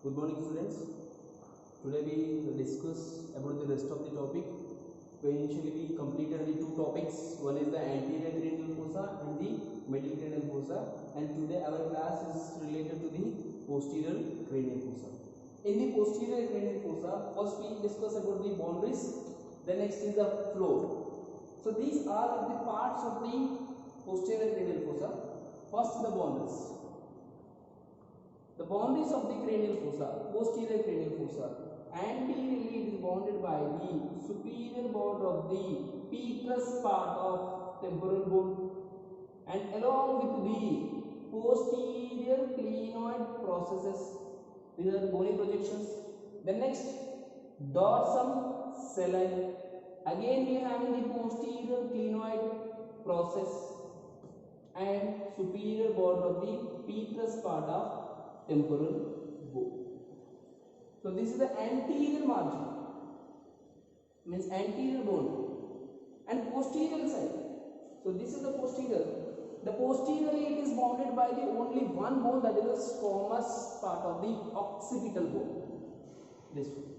Good morning, students. Today we will discuss about the rest of the topic. Initially we completed the two topics. One is the anterior cranial fossa and the middle cranial fossa, and today our class is related to the posterior cranial fossa. In the posterior cranial fossa, first we discuss about the boundaries, then next is the floor. So these are the parts of the posterior cranial fossa. First, the boundaries. The boundaries of the cranial fossa, posterior cranial fossa, anteriorly it is bounded by the superior border of the petrous part of temporal bone, and along with the posterior clinoid processes. These are the bony projections. The next, dorsum sellae. Again we have the posterior clinoid process and superior border of the petrous part of temporal bone. So this is the anterior margin, means anterior bone, and posterior side. So this is the posterior. The posteriorly it is bounded by the only one bone, that is the squamous part of the occipital bone. This one.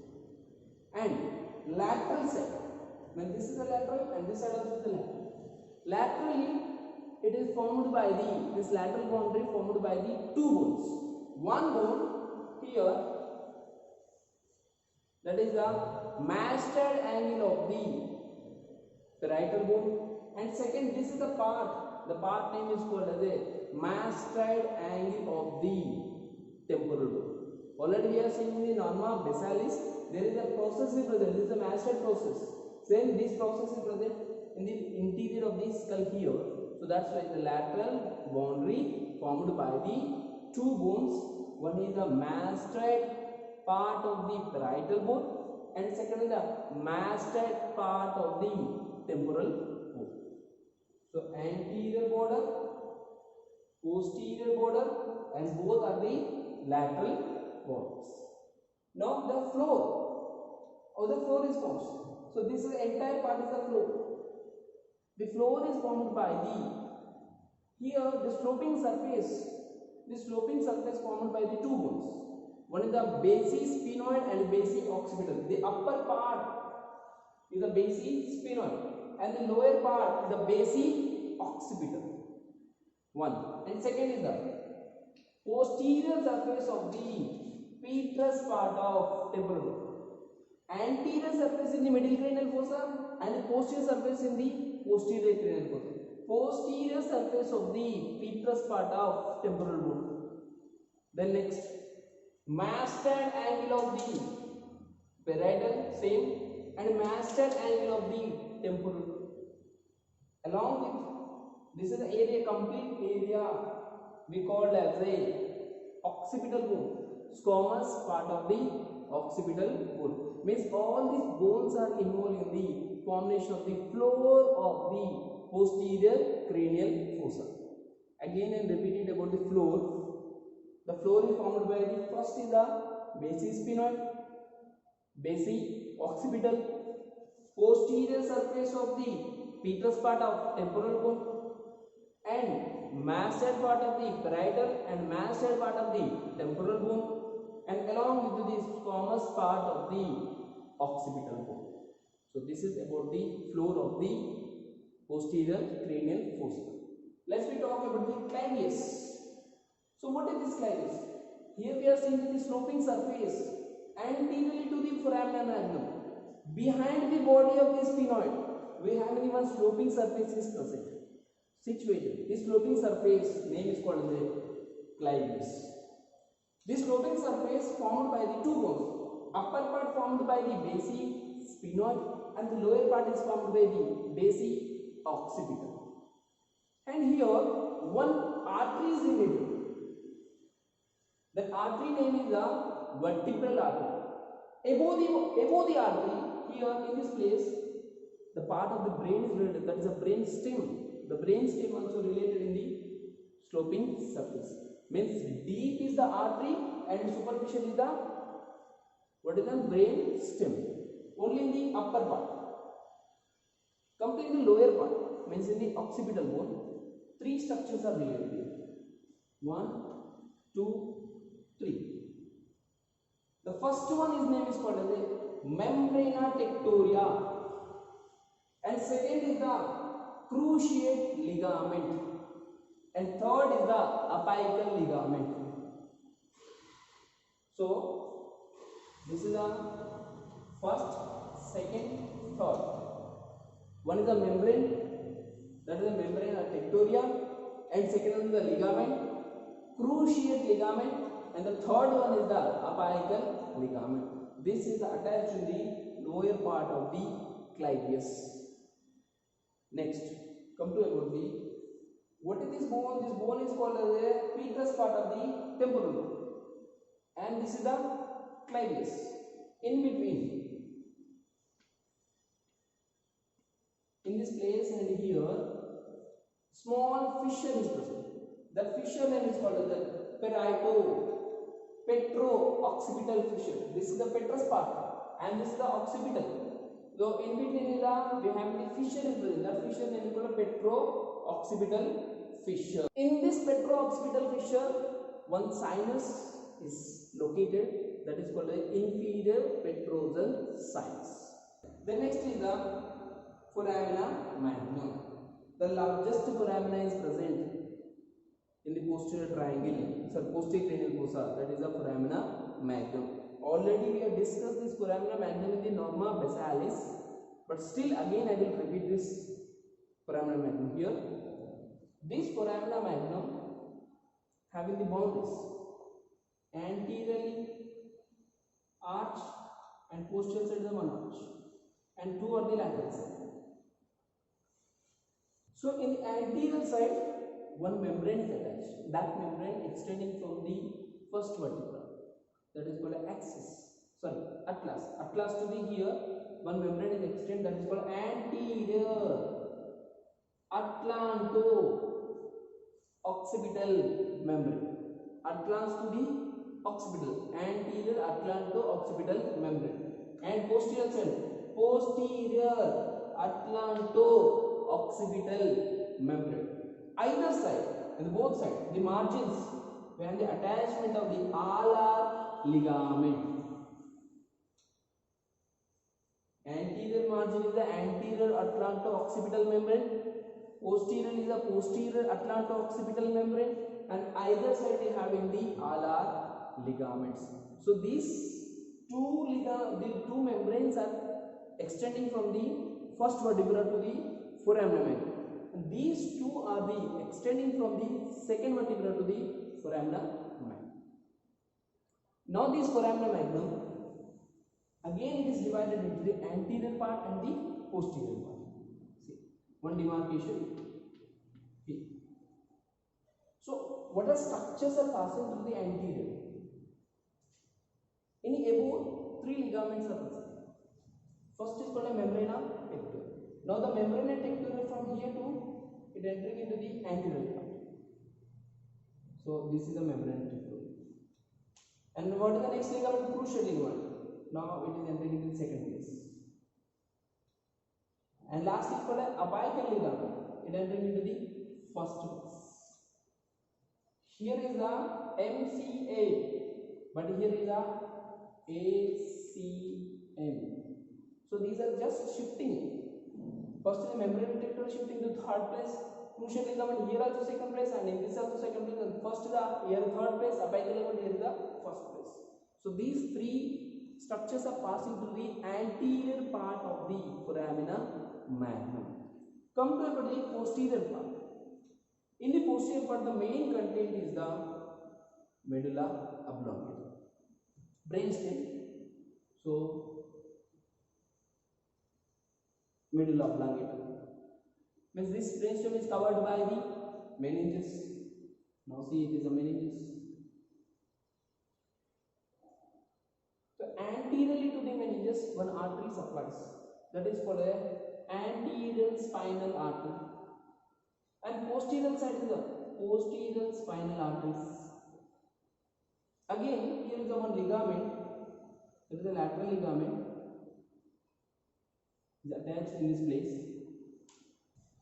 And lateral side. When this is the lateral and this side also is the lateral. Laterally it is formed by this lateral boundary formed by the two bones. One bone here, that is the masted angle of the parietal bone, and second, this is the part name is called as a masted angle of the temporal bone. Already we are seeing in the norma basalis, there is a process is present. This is the masted process. Same this process is present in the interior of the skull here. So that's why the lateral boundary formed by the two bones. One is the masted part of the parietal bone, and second is the masted part of the temporal bone. So anterior border, posterior border, and both are the lateral borders. Now the floor is formed. So this is the entire part is the floor. The floor is formed by the sloping surface. This sloping surface formed by the two bones. One is the basisphenoid and basioccipital. The upper part is the basisphenoid and the lower part is the basioccipital. One. And second is the posterior surface of the petrous part of temporal bone. Anterior surface in the middle cranial fossa and the posterior surface in the posterior cranial fossa. Posterior surface of the petrous part of temporal bone. Then next, masted angle of the parietal, same, and masted angle of the temporal. Along with this is the area, complete area we called as a occipital bone, squamous part of the occipital bone. Means all these bones are involved in the formation of the floor of the posterior cranial fossa. Again and repeat it about the floor. The floor is formed by the first is the basisphenoid, basioccipital, posterior surface of the petrous part of temporal bone, and masted part of the parietal and masted part of the temporal bone, and along with the squamous part of the occipital bone. So this is about the floor of the posterior cranial fossa. Let's talk about the clavius. So what is this clavius? Here we are seeing the sloping surface anteriorly to the foramen magnum. Behind the body of the sphenoid, we have only one sloping surface is present, situated. This sloping surface name is called the clavius. This sloping surface formed by the two bones. Upper part formed by the basisphenoid and the lower part is formed by the basioccipital. And here one artery is related. The artery name is the vertebral artery. Above the artery, here in this place, the part of the brain is related, that is the brain stem. The brain stem also related in the sloping surface. Means deep is the artery and superficial is the brain stem. Only in the upper part. Completely lower part, means in the occipital bone, three structures are related here. 1, 2, 3. The first one is name is called as a membrana tectoria, and second is the cruciate ligament, and third is the apical ligament. So this is the first, second, third. One is the membrane, that is the membrana tectoria, and second is the ligament, cruciate ligament, and the third one is the apical ligament. This is attached to the lower part of the clivus. Next, come to about the what is this bone? This bone is called as a pecus part of the temporal bone, and this is the clivus. In between, in this place and here, small fissure is present. That fissure name is called as the petro-occipital fissure. This is the petrous part, and this is the occipital. So in between we have the fissure is present. That fissure name is called petro-occipital fissure. In this petro-occipital fissure, one sinus is located. That is called the inferior petrosal sinus. The next is the foramina magnum. The largest foramina is present in the posterior posterior cranial fossa. That is the foramina magnum. Already we have discussed this foramina magnum in the norma basalis, but still again I will repeat this foramina magnum here. This foramina magnum having the boundaries anteriorly arch and posterior side is one arch, and two are the lateral side. So in the anterior side, one membrane is attached. That membrane extending from the first vertebra, that is called atlas. Atlas to the here, one membrane is extended, that is called anterior atlanto-occipital membrane. Atlas to the occipital, anterior atlanto-occipital membrane, and posterior side, posterior atlanto-occipital membrane. Either side, and both sides, the margins, we have the attachment of the alar ligament. Anterior margin is the anterior atlanto-occipital membrane, posterior is the posterior atlanto-occipital membrane, and either side is having the alar ligaments. So these two membranes are extending from the first vertebra to the foramina magnum, and these two are the extending from the second vertebra to the foramina magnum. Now this foramina magnum, again it is divided into the anterior part and the posterior part. See, one demarcation here. So what are structures are passing through the anterior? In above, three ligaments are present. First is called a membrana tectoria. Now the membrana tectoria from here to it entering into the anterior part. So this is the membrana tectoria. And what is the next ligament? Cruciate ligament. Now it is entering into the second place. And last is called a apical ligament. It entering into the first place. Here is the MCA, but here is the ACM. So these are just shifting. First is the membrane tectoria shifting to third place. Cruciate ligament here also second place, and in this also second place. And first is the here third place. Apical ligament here is the first place. So these three structures are passing through the anterior part of the foramina magnum. Come to about the posterior part. In the posterior part, the main content is the medulla oblongata, brainstem. So medulla oblongata means this brainstem is covered by the meninges. Now see, it is a meninges. So anteriorly to the meninges, one artery supplies. That is called a anterior spinal artery. And posterior side is the posterior spinal arteries. Again, here is the one ligament. There is a lateral ligament. Is attached in this place.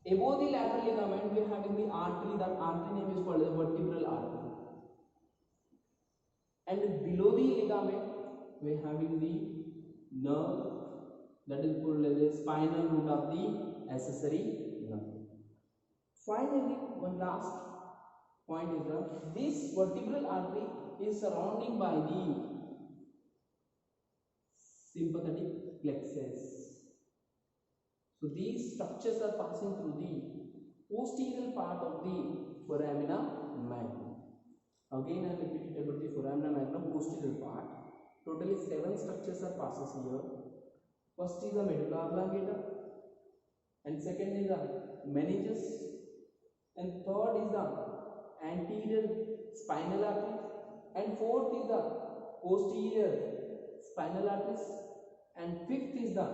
Above the lateral ligament, we are having the artery. That artery name is called the vertebral artery. And below the ligament, we are having the nerve that is called as a spinal root of the accessory nerve. Finally, one last point is that this vertebral artery is surrounding by the sympathetic plexus. So these structures are passing through the posterior part of the foramina magnum. Again I repeat it about the foramina magnum posterior part. Totally 7 structures are passes here. First is the medulla oblongata, and second is the meninges, and third is the anterior spinal artery, and fourth is the posterior spinal arteries, and fifth is the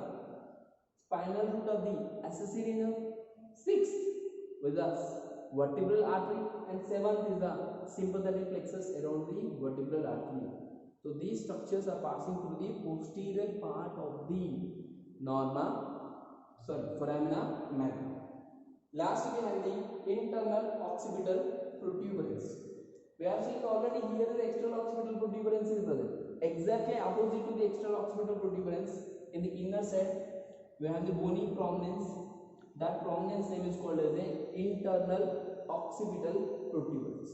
spinal root of the accessory nerve, sixth with the vertebral artery, and seventh is the sympathetic plexus around the vertebral artery. So these structures are passing through the posterior part of the foramina magnum. Last we have the internal occipital protuberance. We have seen already here the external occipital protuberance is present. Exactly opposite to the external occipital protuberance, in the inner side we have the bony prominence. That prominence name is called as the internal occipital protuberance.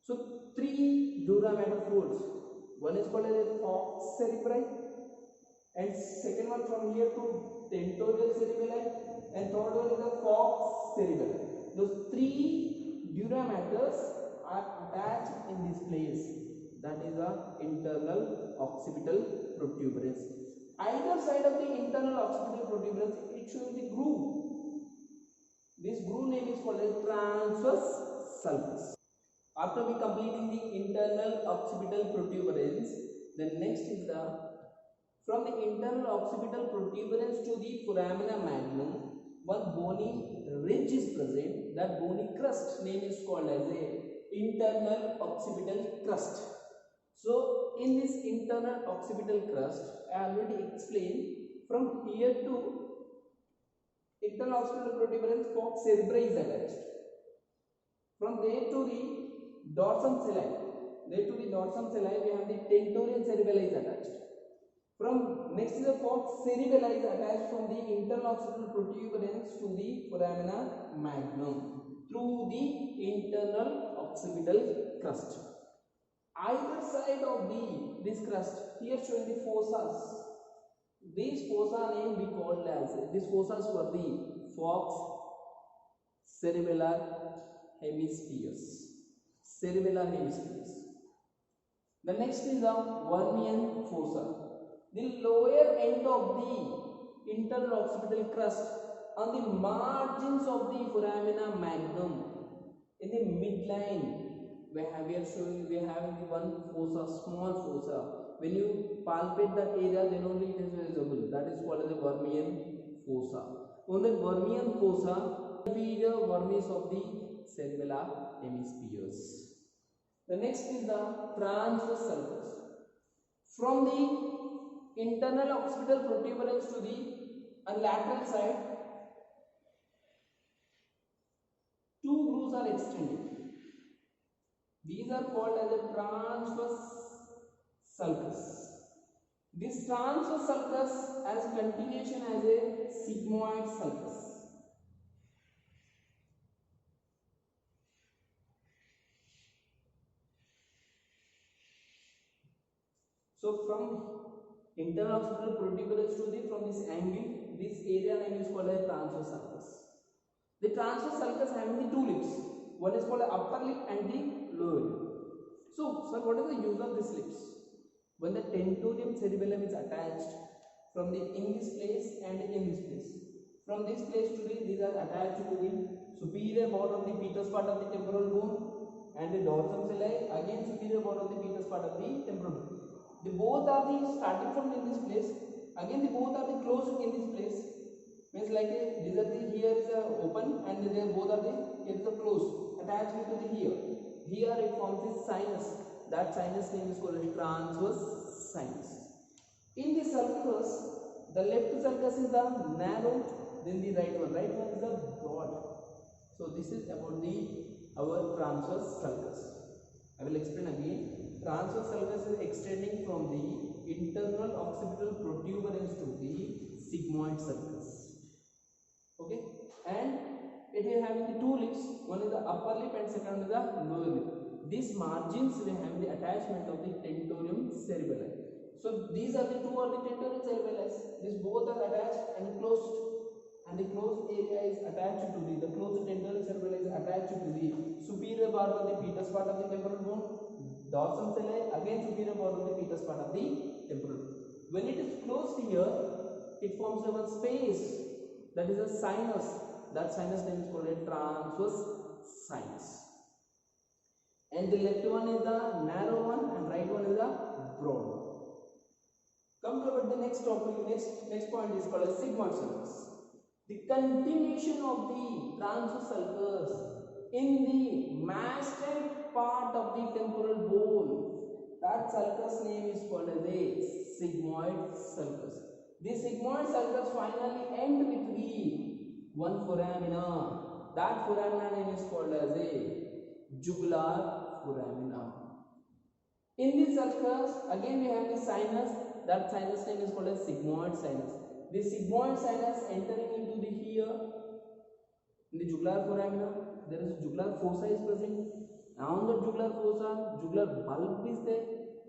So 3 dura mater folds. One is called as a falx cerebri, and second one from here to tentorial cerebelli, and third one is the falx cerebelli. Those 3 dura maters are attached in this place. That is the internal occipital protuberance. Either side of the internal occipital protuberance, it shows the groove. This groove name is called as transverse sulcus. After we completing the internal occipital protuberance, then next is the from the internal occipital protuberance to the foramina magnum, one bony ridge is present. That bony crust name is called as a internal occipital crust. So in this internal occipital crust, I already explained, from here to internal occipital protuberance, falx cerebri is attached. From there to the dorsum celli, we have the tentorial cerebelli is attached. From next is the falx cerebelli is attached from the internal occipital protuberance to the foramina magnum through the internal occipital crust. Either side of this crust, here showing the fossas. These fossa name we called as, these fossas were the falx cerebellar hemispheres. Cerebellar hemispheres. The next is the Wernian fossa. The lower end of the internal occipital crust on the margins of the foramina magnum, in the midline, we are having the one fossa, small fossa. When you palpate that area, then only it is visible. That is called as the Wernian fossa. On the Wernian fossa, inferior vermis of the cerebellar hemispheres. The next is the transverse sulcus. From the internal occipital protuberance to the lateral side, 2 grooves are extended. These are called as a transverse sulcus. This transverse sulcus has continuation as a sigmoid sulcus. So from internal occipital protuberance to from this angle, this area name is called a transverse sulcus. The transverse sulcus having the 2 lips. One is called the upper lip and the lower lip. So, sir, what is the use of these lips? When the tentorium cerebellum is attached from in this place and in this place. From this place to these are attached to the superior border of the petrous part of the temporal bone and the dorsum celli, again superior border of the petrous part of the temporal bone. They both are the starting from in this place. Again, they both are the closed in this place. Means like these are the here is open and they both are the here is the closed attached to the here. Here it forms this sinus. That sinus name is called transverse sinus. In the sulcus, the left sulcus is the narrow, then the right one. Right one is the broad. So this is about our transverse sulcus. I will explain again. Transverse sulcus is extending from the occipital protuberance to the sigmoid sulcus. Okay, and it will have the two lips. One is the upper lip and second is the lower lip. These margins will have the attachment of the tentorium cerebelli. So these are the two are the tentorium cerebelli. These both are attached and closed, and the closed area is attached to the closed tentorium cerebelli is attached to the superior part of the petus part of the temporal bone. Dorsum celli again superior part of the petus part of the temporal. When it is closed here, it forms a one space, that is a sinus. That sinus name is called a transverse sinus. And the left one is the narrow one and right one is the broad one. Come to about the next topic. Next point is called a sigmoid sulcus. The continuation of the transverse sulcus in the masted part of the temporal bone. That sulcus name is called as a sigmoid sulcus. The sigmoid sulcus finally end with the one foramina. That foramina name is called as a jugular foramina. In this sulcus again we have the sinus. That sinus name is called as sigmoid sinus. The sigmoid sinus entering into the here in the jugular foramina. There is a jugular fossa is present. On the jugular fossa, jugular bulb is there.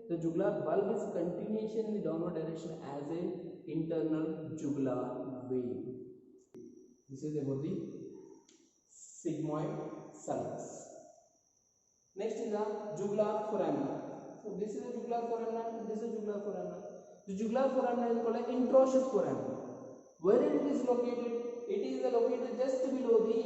The jugular bulb is continuation in the downward direction as a internal jugular vein. This is about the sigmoid sulcus. Next is the jugular foramina. So this is the jugular foramina and this is jugular foramina. The jugular foramina is called an introitious foramina. Where it is located? It is located just below the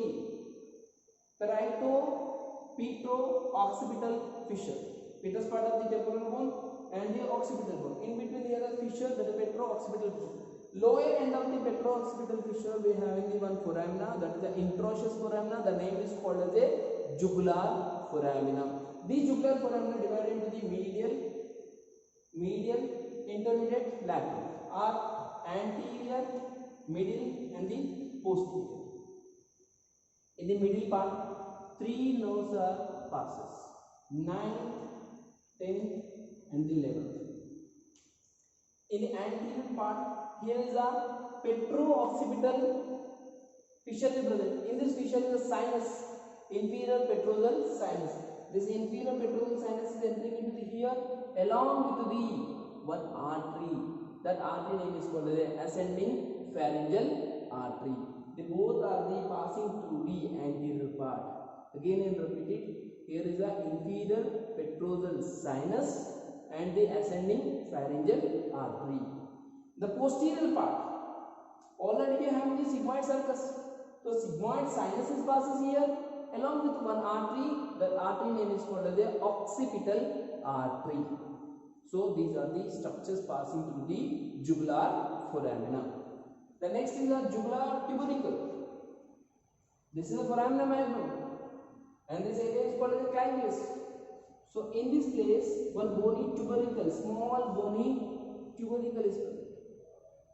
parieto-petro-occipital fissure. Petus part of the temporal bone and the occipital bone. In between the other fissure, that is petro-occipital fissure. Lower end of the petro-occipital fissure, we have the one foramina, that is the introitious foramina. The name is called as a jugular foramina. The jugular foramina divided into the medial, intermediate, lateral, or anterior, middle, and the posterior. In the middle part, three nerves are passes: 9th, 10th, and the 11th. In the anterior part, here is a petro-occipital fissure present. In this fissure is a sinus, inferior petrosal sinus. This inferior petrosal sinus is entering into the here along with the one artery. That artery name is called the ascending pharyngeal artery. They both are the passing through the anterior part. Again I repeat it. Here is the inferior petrosal sinus and the ascending pharyngeal artery. The posterior part, already we have the sigmoid sulcus. So sigmoid sinus passes here along with one artery. The artery name is called as the occipital artery. So these are the structures passing through the jugular foramina. The next is the jugular tubercle. This is the foramina magnum, and this area is called as the clivus. So in this place, one bony tubercle, small bony tubercle is present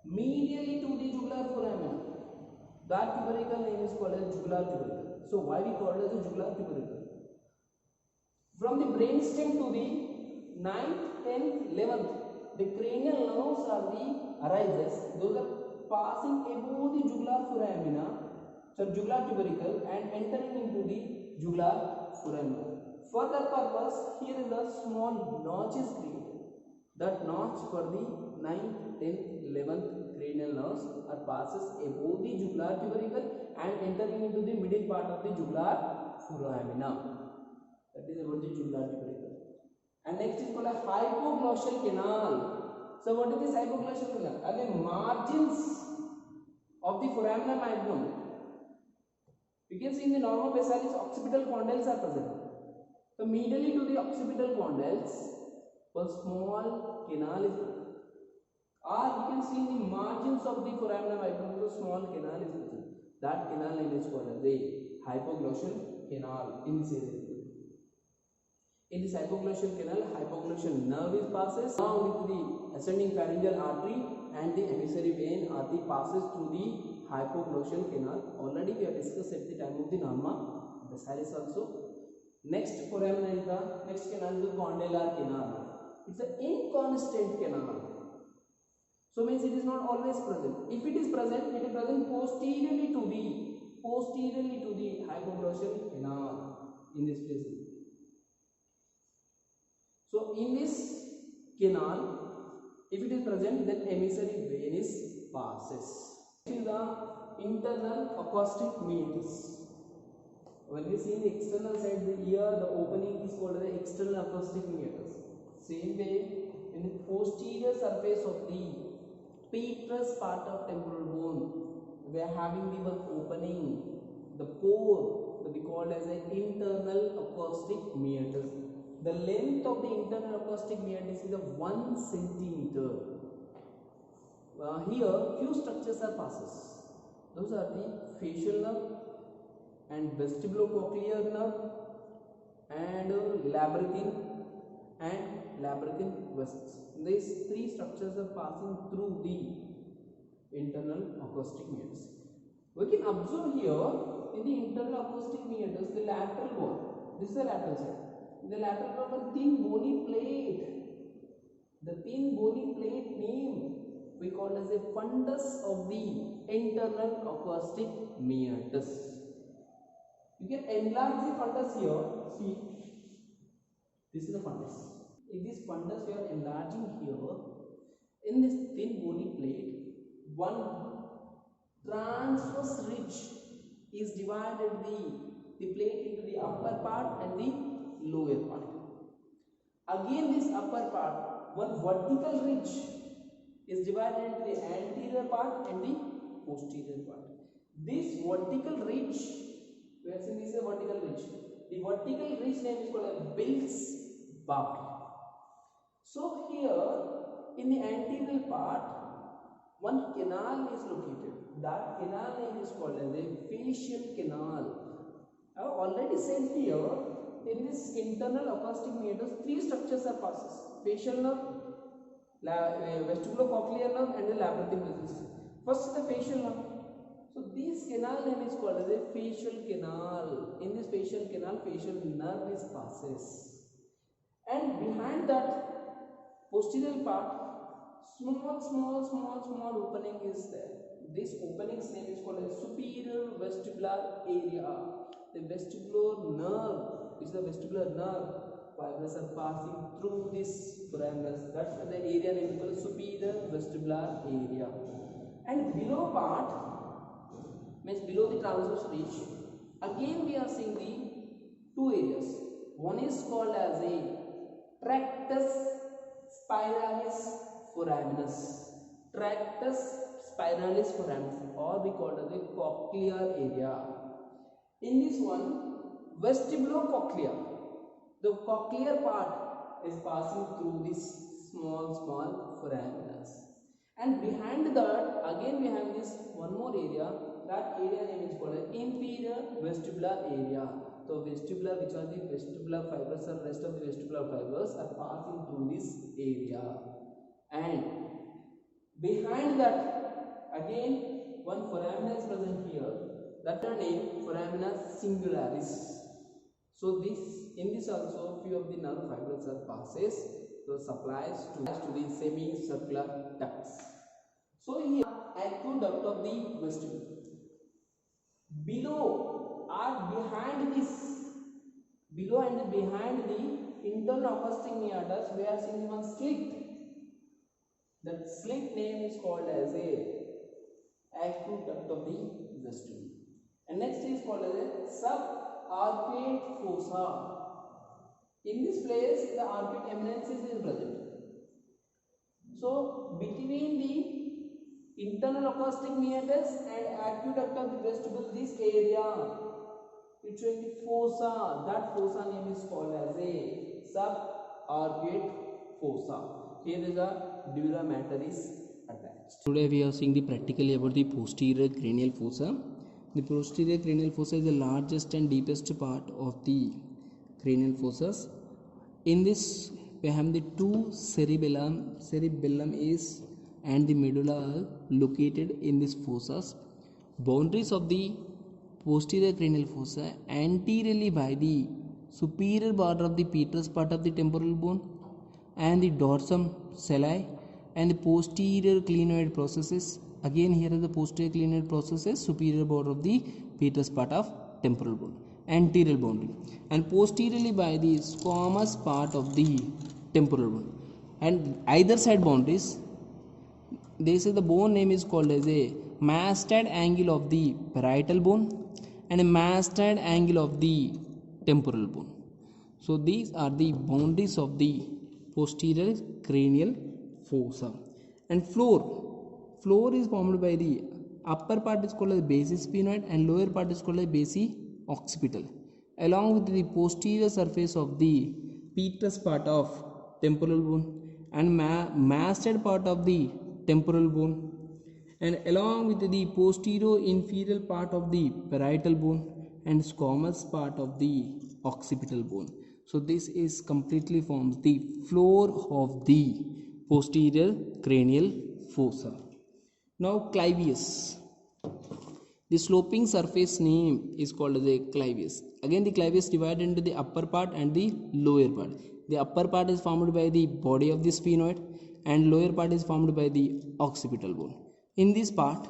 medially to the jugular foramina. That tubercle name is called as jugular tubercle. So why we call it as a jugular tubercle? From the brainstem to the 9th, 10th, 11th, the cranial nerves are the arises. Those are passing above the jugular foramina, so jugular tubercle, and entering into the jugular foramina. For that purpose, here is a small notch is created. That notch for the 9th, 10th, 11th cranial nerves are passes above the jugular tubercle and entering into the middle part of the jugular foramina. That is about the jugular tubercle. And next is called a hypoglossal canal. So what is this hypoglossal canal? Are the margins of the foramina magnum. You can see in the normal basalis occipital condyles are present. So medially to the occipital condyles, one small canal is present. Or you can see in the margins of the foramina magnum, a small canal is present. That canal name is called as the hypoglossal canal in this area. In this hypoglossal canal, hypoglossal nerve is passes along with the ascending pharyngeal artery and the emissary vein artery passes through the hypoglossal canal. Already we have discussed at the time of the norma basalis also. Next foramina is the next canal is the condylar canal. It's an inconstant canal. So means it is not always present. If it is present, it is present posteriorly to the hypoglossal canal in this place. So in this canal, if it is present, then emissary vein is passes. This is the internal acoustic meatus. When we see the external side, here the opening is called the external acoustic meatus. Same way, in the posterior surface of the petrous part of temporal bone, we are having the one opening, the pore, that we call as an internal acoustic meatus. The length of the internal acoustic meatus is 1 centimeter. Here, few structures are passes. Those are the facial nerve and vestibulocochlear nerve and labyrinthine vessels. These three structures are passing through the internal acoustic meatus. We can observe here in the internal acoustic meatus the lateral wall. This is the lateral side. In the lateral wall, one thin bony plate. The thin bony plate name we call as a fundus of the internal acoustic meatus. You can enlarge the fundus here. See, this is the fundus. In this fundus, we are enlarging here. In this thin bony plate, one transverse ridge is divided the plate into the upper part and the lower part. Again, this upper part, one vertical ridge is divided into the anterior part and the posterior part. This vertical ridge, we are saying this is a vertical ridge. The vertical ridge name is called a Bill's bar. So here in the anterior part, one canal is located. That canal name is called as a facial canal. I have already said here, in this internal acoustic meatus, three structures are passes: facial nerve, vestibulocochlear nerve, and the labyrinthine vessels. First is the facial nerve. So this canal name is called as a facial canal. In this facial canal, facial nerve is passes, and behind that posterior part, small opening is there. This opening's name is called as superior vestibular area. The vestibular nerve, which is the vestibular nerve, fibers are passing through this foraminus. That's why the area name is called superior vestibular area. And below part, means below the transverse ridge, again we are seeing the two areas. One is called as a tractus spiralis foraminus. Tractus spiralis foraminus, or we call it as a cochlear area. In this one, vestibulocochlear, the cochlear part is passing through this small foraminus. And behind that, again we have this one more area. That area name is called as inferior vestibular area. So vestibular, which are the vestibular fibers, or rest of the vestibular fibers are passing through this area. And behind that, again one foramina is present here. That are named foramina singularis. So in this also few of the nerve fibers are passes. So supplies to the semicircular ducts. So here aqueduct of the vestibule. Below and behind the internal acoustic meatus, we are seeing one slit. That slit name is called as a aqueduct of the vestibule. And next is called as a subarcuate fossa. In this place, the arcuate eminences is present. So between the internal acoustic meatus and aqueduct of the vestibule, this area, it's showing the fossa. That fossa name is called as a subarcuate fossa. Here is a dura mater is attached. Today we are seeing the practically about the posterior cranial fossa. The posterior cranial fossa is the largest and deepest part of the cranial fossas. In this, we have the two cerebellum. Cerebellum is and the medulla are located in these fossas. Boundaries of the posterior cranial fossa anteriorly by the superior border of the petrous part of the temporal bone and the dorsum sali, and the posterior clinoid processes. Again here is the posterior clinoid processes, superior border of the petrous part of temporal bone, anterior boundary, and posteriorly by the squamous part of the temporal bone, and either side boundaries. They say the bone name is called as a masted angle of the parietal bone and a masted angle of the temporal bone. So these are the boundaries of the posterior cranial fossa. And floor is formed by the upper part is called as basis sphenoid and lower part is called as basi occipital, along with the posterior surface of the petrous part of temporal bone and masted part of the temporal bone, and along with the posterior inferior part of the parietal bone and squamous part of the occipital bone. So this is completely forms the floor of the posterior cranial fossa. Now clivus. The sloping surface name is called as a clivus. Again the clivus divided into the upper part and the lower part. The upper part is formed by the body of the sphenoid and lower part is formed by the occipital bone. In this part,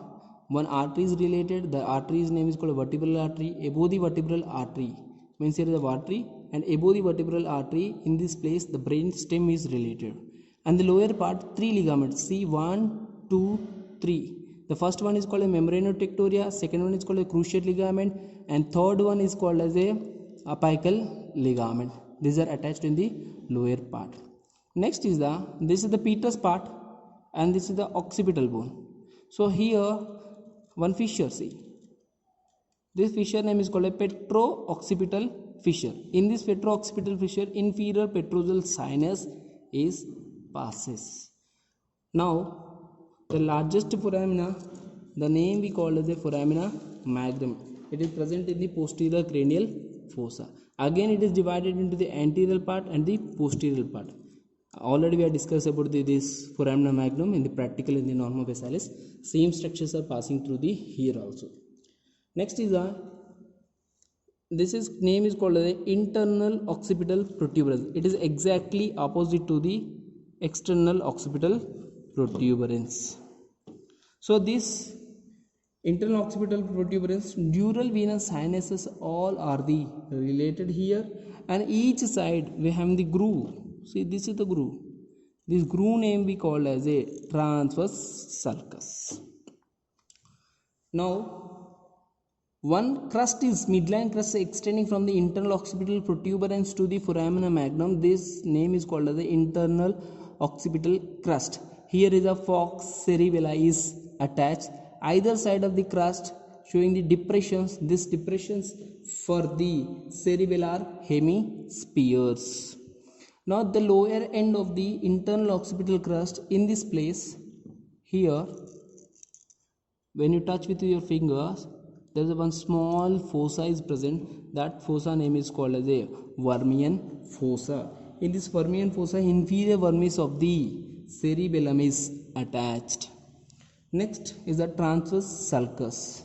one artery is related. The artery's name is called vertebral artery. Above the vertebral artery means here is the artery, and above the vertebral artery in this place the brain stem is related. And the lower part, three ligaments. See 1, 2, 3. The first one is called a membranotectoria, second one is called a cruciate ligament, and third one is called as a apical ligament. These are attached in the lower part. Next is this is the petrous part and this is the occipital bone. So here one fissure, see. This fissure name is called a petro-occipital fissure. In this petro-occipital fissure, inferior petrosal sinus is passes. Now the largest foramina, the name we call as a foramina magnum. It is present in the posterior cranial fossa. Again it is divided into the anterior part and the posterior part. Already we have discussed about this foramina magnum in the practical in the norma facialis. Same structures are passing through the here also. Next is this name is called the internal occipital protuberance. It is exactly opposite to the external occipital protuberance. So this internal occipital protuberance, dural venous sinuses all are the related here, and each side we have the groove. See, this is the groove. This groove name we call as a transverse sulcus. Now, one crust is midline crust extending from the internal occipital protuberance to the foramina magnum. This name is called as the internal occipital crust. Here is a fox cerebella is attached. Either side of the crust showing the depressions. These depressions for the cerebellar hemispheres. Now the lower end of the internal occipital crust, in this place here, when you touch with your fingers, there is one small fossa is present. That fossa name is called as a Vermian fossa. In this Vermian fossa, inferior vermis of the cerebellum is attached. Next is the transverse sulcus.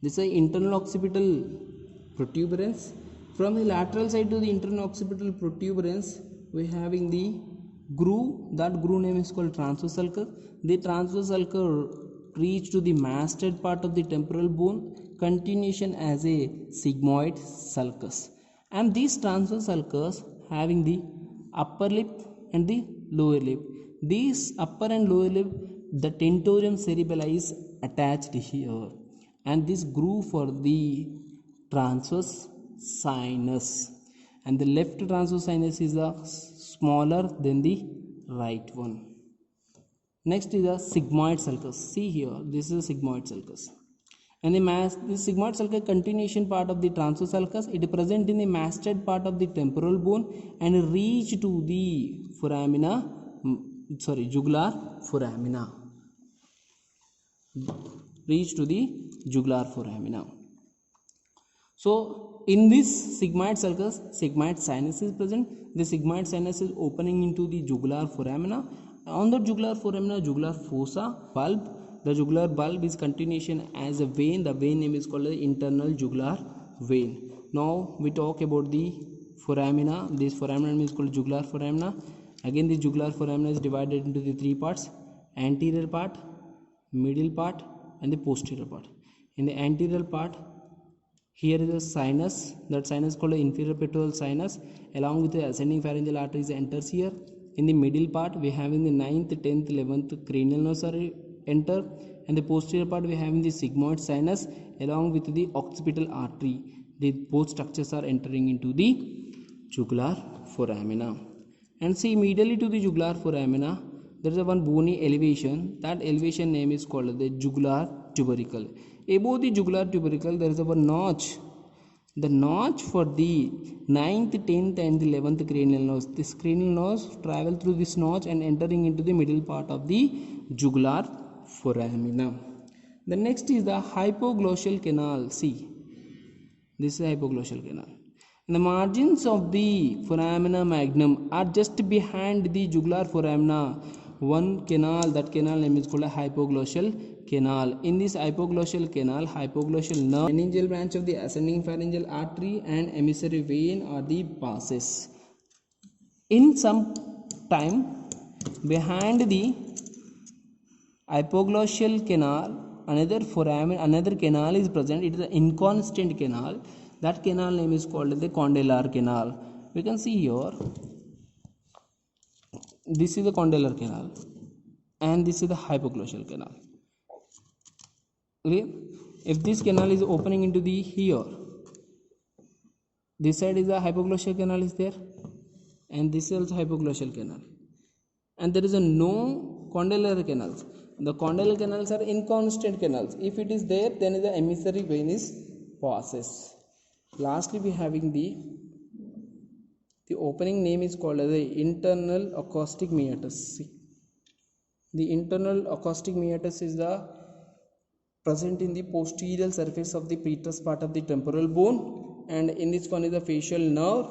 This is the internal occipital protuberance. From the lateral side to the internal occipital protuberance, we are having the groove. That groove name is called transverse sulcus. The transverse sulcus reach to the masted part of the temporal bone, continuation as a sigmoid sulcus. And these transverse sulcus having the upper lip and the lower lip. These upper and lower lip, the tentorium cerebelli is attached here, and this groove for the transverse sinus, and the left transverse sinus is smaller than the right one. Next is the sigmoid sulcus. See here, this is a sigmoid sulcus, and this sigmoid sulcus continuation part of the transverse sulcus. It is present in the masted part of the temporal bone and reach to the jugular foramina. Reach to the jugular foramina. So in this sigmoid sulcus, sigmoid sinus is present. The sigmoid sinus is opening into the jugular foramina. On the jugular foramina, jugular fossa, bulb. The jugular bulb is continuation as a vein. The vein name is called the internal jugular vein. Now we talk about the foramina. This foramina is called jugular foramina, Again, the jugular foramina is divided into the three parts: anterior part, middle part, and the posterior part. In the anterior part, here is a sinus. That sinus called the inferior pectoral sinus, along with the ascending pharyngeal arteries enters here. In the middle part, we have in the 9th, 10th, 11th cranial nerves are enter, and the posterior part we have in the sigmoid sinus along with the occipital artery. The both structures are entering into the jugular foramina. And see, immediately to the jugular foramina, there is a one bony elevation. That elevation name is called the jugular tubercle. Above the jugular tubercle, there is a one notch. The notch for the 9th, 10th and the 11th cranial nerves. This cranial nerves travel through this notch and entering into the middle part of the jugular foramina. The next is the hypoglossal canal. See, this is hypoglossal canal. And the margins of the foramina magnum are just behind the jugular foramina. One canal, that canal name is called a hypoglossal canal. In this hypoglossal canal, hypoglossal nerve, meningeal branch of the ascending pharyngeal artery and emissary vein are the passes. In some time behind the hypoglossal canal, another canal is present. It is an inconstant canal. That canal name is called the condylar canal. We can see here, this is the condylar canal and this is the hypoglossal canal. Okay, if this canal is opening into the here, this side is the hypoglossal canal is there, and this is also hypoglossal canal, and there is a no condylar canals. The condylar canals are inconstant canals. If it is there, then the emissary vein is passes. Lastly, we having the opening name is called as the internal acoustic meatus. See, the internal acoustic meatus is the present in the posterior surface of the preterus part of the temporal bone, and in this one is the facial nerve,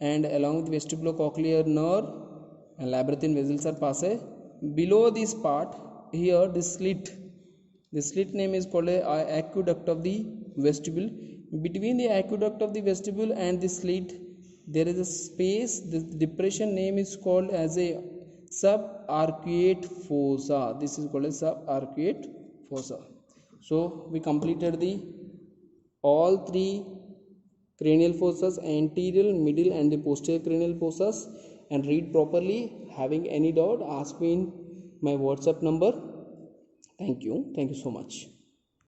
and along with vestibulocochlear nerve and labyrinthine vessels are passed. Below this part, here this slit name is called a aqueduct of the vestibule. Between the aqueduct of the vestibule and the slit, there is a space. The depression name is called as a subarcuate fossa. This is called a subarcuate fossa. So we completed all three cranial fossas: anterior, middle and the posterior cranial fossas, and read properly. Having any doubt, ask me in my WhatsApp number. Thank you so much.